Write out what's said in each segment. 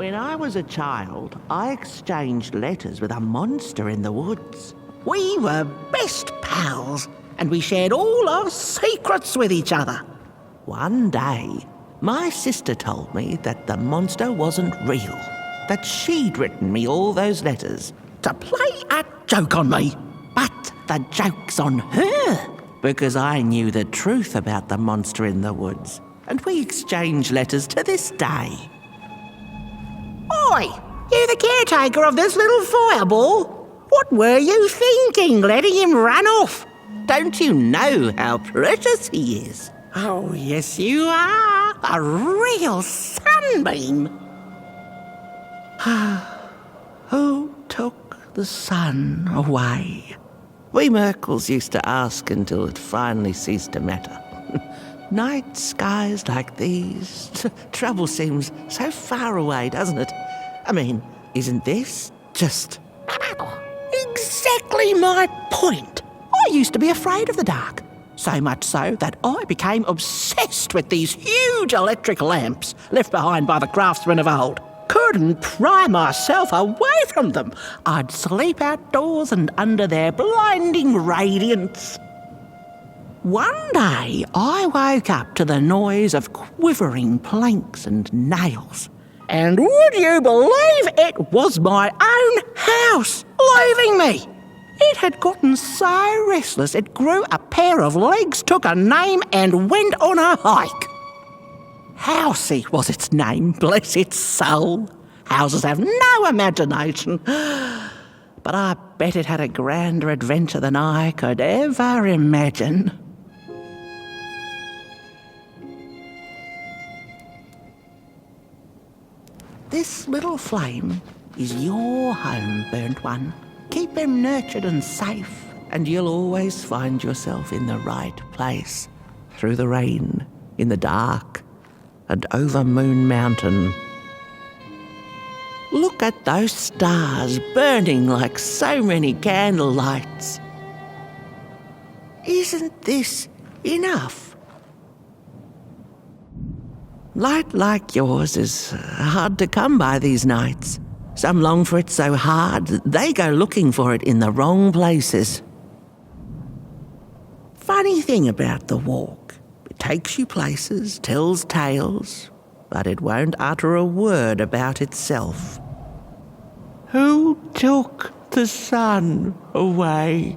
When I was a child, I exchanged letters with a monster in the woods. We were best pals, and we shared all our secrets with each other. One day, my sister told me that the monster wasn't real, that she'd written me all those letters To play a joke on me. but the joke's on her, because I knew the truth about the monster in the woods, and we exchange letters to this day. Oi, you the caretaker of this little fireball? What were you thinking, letting him run off? Don't you know how precious he is? Oh, yes you are. A real sunbeam. Who took the sun away? We Merkles used to ask until it finally ceased to matter. Night skies like these, trouble seems so far away, doesn't it? I mean, isn't this just... Exactly my point. I used to be afraid of the dark. So much so that I became obsessed with these huge electric lamps left behind by the craftsmen of old. Couldn't pry myself away from them. I'd sleep outdoors and under their blinding radiance. One day, I woke up to the noise of quivering planks and nails. And would you believe it was my own house leaving me? It had gotten so restless it grew a pair of legs, took a name and went on a hike. Housey was its name, bless its soul. Houses have no imagination. But I bet it had a grander adventure than I could ever imagine. This little flame is your home, burnt one. Keep him nurtured and safe, and you'll always find yourself in the right place. Through the rain, in the dark, and over Moon Mountain. Look at those stars burning like so many candle lights. Isn't this enough? Light like yours is hard to come by these nights. Some long for it so hard, they go looking for it in the wrong places. Funny thing about the walk, it takes you places, tells tales, but it won't utter a word about itself. Who took the sun away?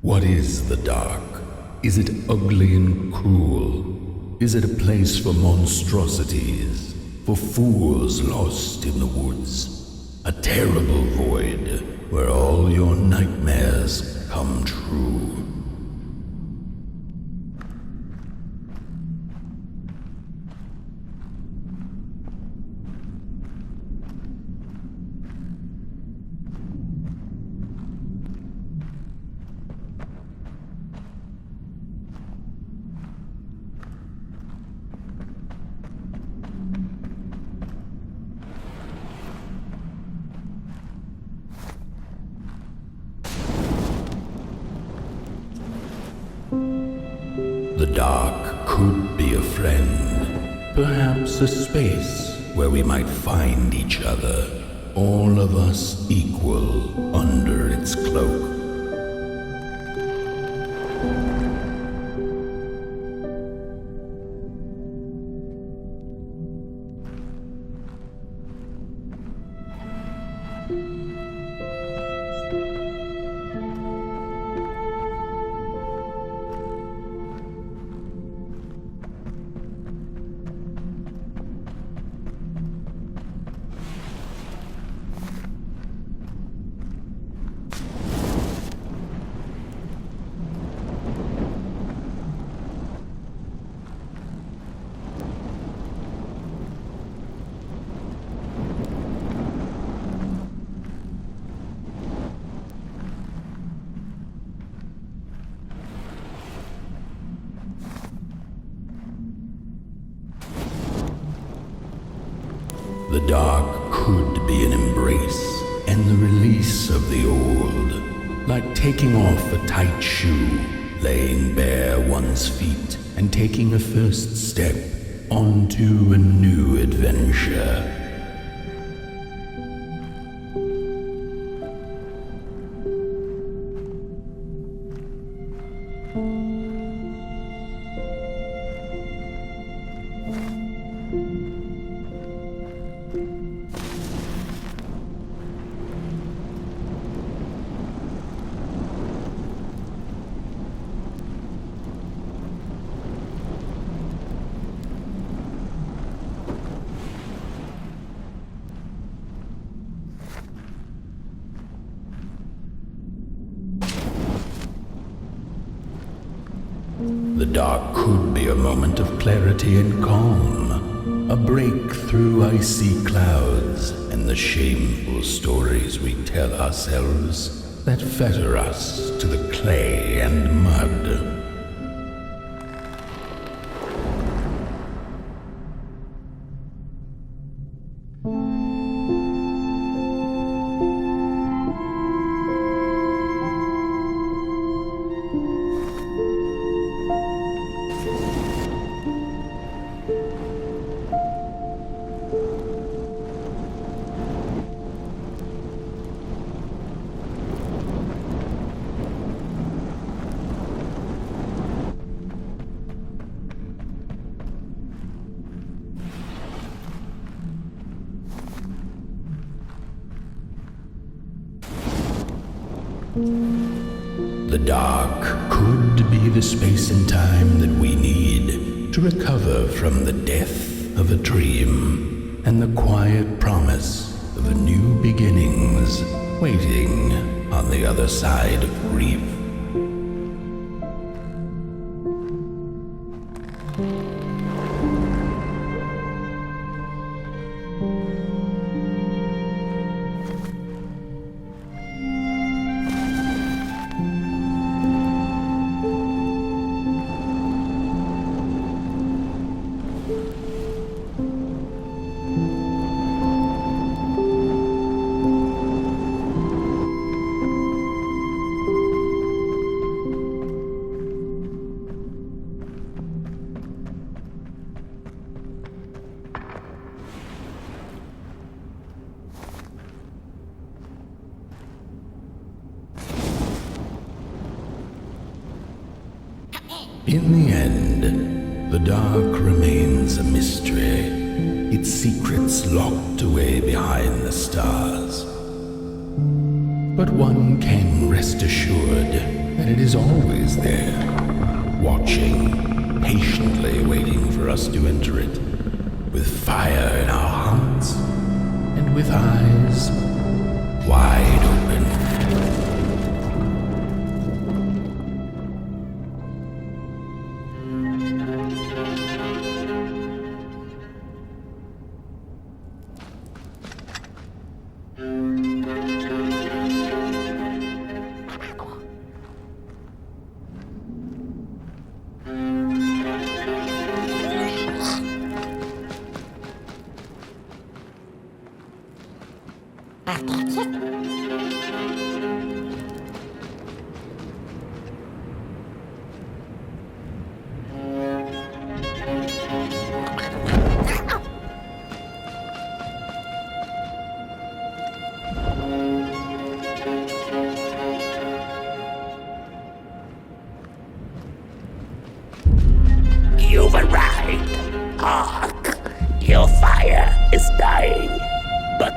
What is the dark? Is it ugly and cruel? Is it a place for monstrosities, for fools lost in the woods? A terrible void where all your nightmares come true. The dark could be a friend, perhaps a space where we might find each other, all of us equal under its cloak. The dark could be an embrace and the release of the old, like taking off a tight shoe, laying bare one's feet, and taking a first step onto a new adventure. The dark could be a moment of clarity and calm, a break through icy clouds and the shameful stories we tell ourselves that fetter us to the clay and mud. The dark could be the space and time that we need to recover from the death of a dream and the quiet promise of new beginnings waiting on the other side of grief. In the end, the dark remains a mystery, its secrets locked away behind the stars. But one can rest assured that it is always there, watching, patiently waiting for us to enter it, with fire in our hearts and with eyes wide open. That's it.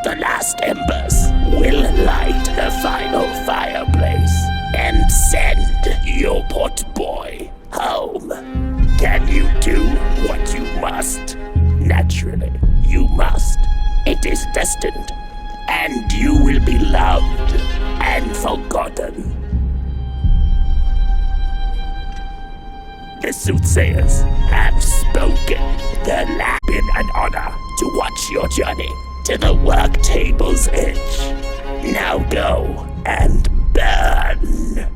The last embers will light the final fireplace and send your potboy home. Can you do what you must? Naturally, you must. It is destined, and you will be loved and forgotten. The soothsayers have spoken. The lab been an honor to watch your journey to the work table's edge. Now go and burn.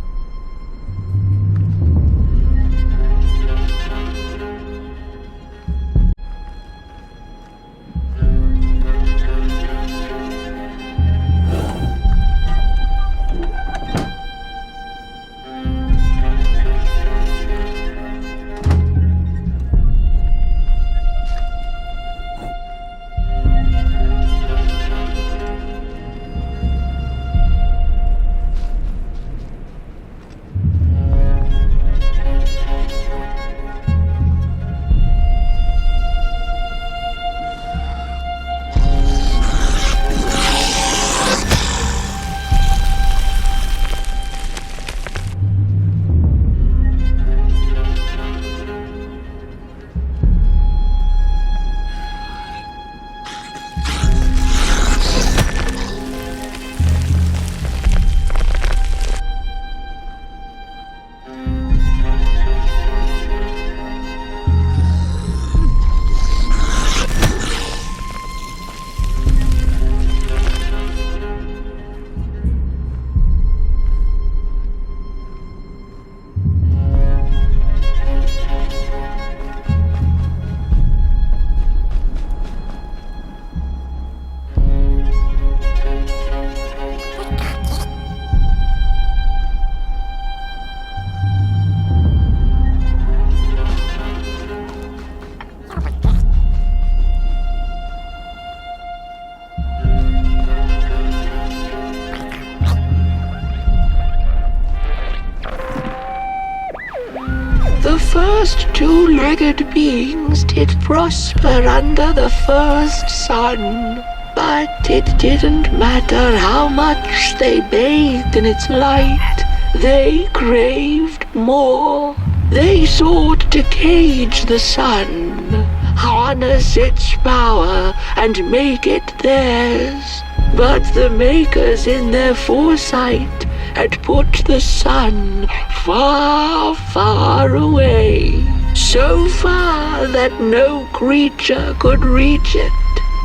The first two-legged beings did prosper under the first sun, but it didn't matter how much they bathed in its light. They craved more. They sought to cage the sun, harness its power, and make it theirs. But the makers in their foresight had put the sun far, far away, so far that no creature could reach it.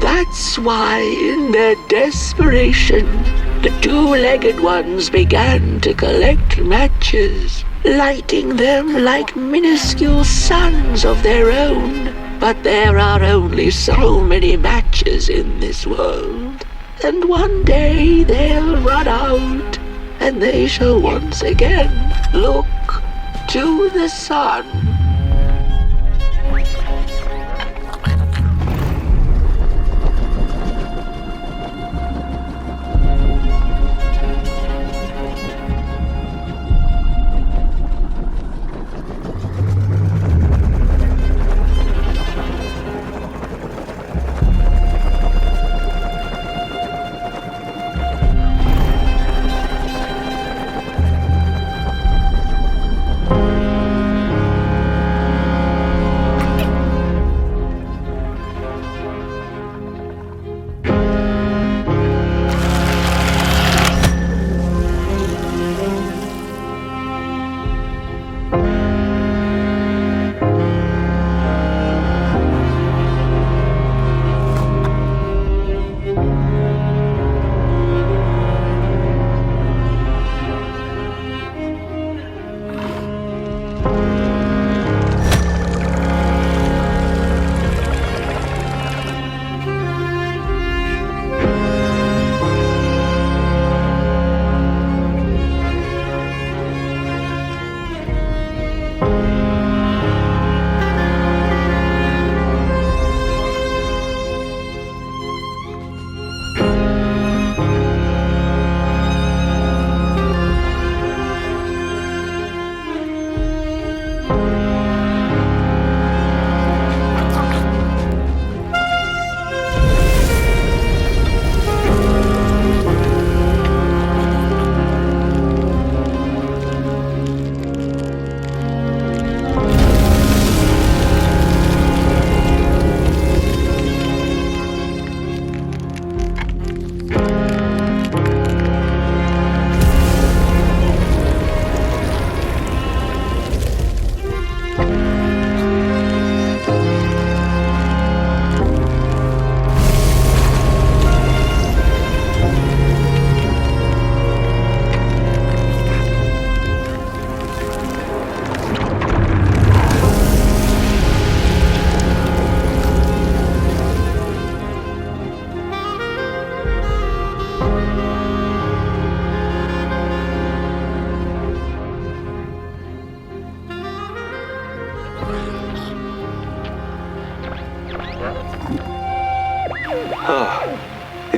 That's why, in their desperation, the two-legged ones began to collect matches, lighting them like minuscule suns of their own. But there are only so many matches in this world, and one day they'll run out, and they shall once again look to the sun.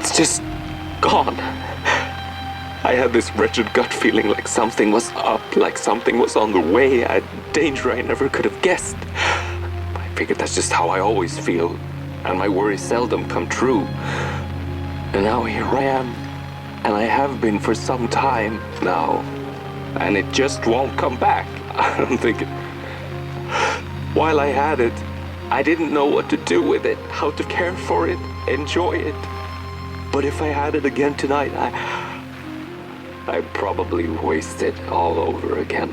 it's just gone. I had this wretched gut feeling like something was up, like something was on the way, a danger I never could have guessed. I figured that's just how I always feel, and my worries seldom come true. And now here I am, and I have been for some time now, and it just won't come back. I'm thinking, while I had it, I didn't know what to do with it, how to care for it, enjoy it. But if I had it again tonight, I'd probably waste it all over again.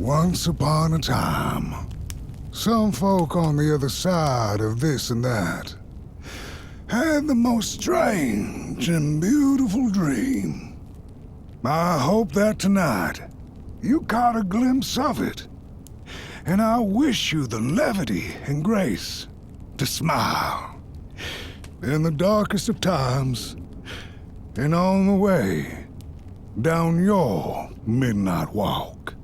Once upon a time, some folk on the other side of this and that had the most strange and beautiful dream. I hope that tonight you caught a glimpse of it, and I wish you the levity and grace to smile in the darkest of times, and on the way down your midnight walk.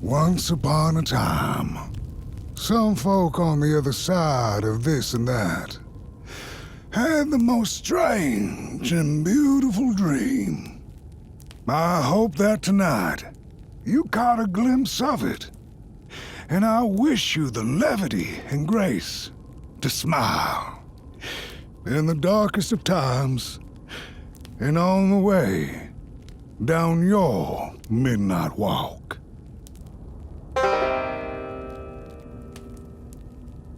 Once upon a time, some folk on the other side of this and that had the most strange and beautiful dream. I hope that tonight you caught a glimpse of it, and I wish you the levity and grace to smile in the darkest of times and on the way down your midnight walk.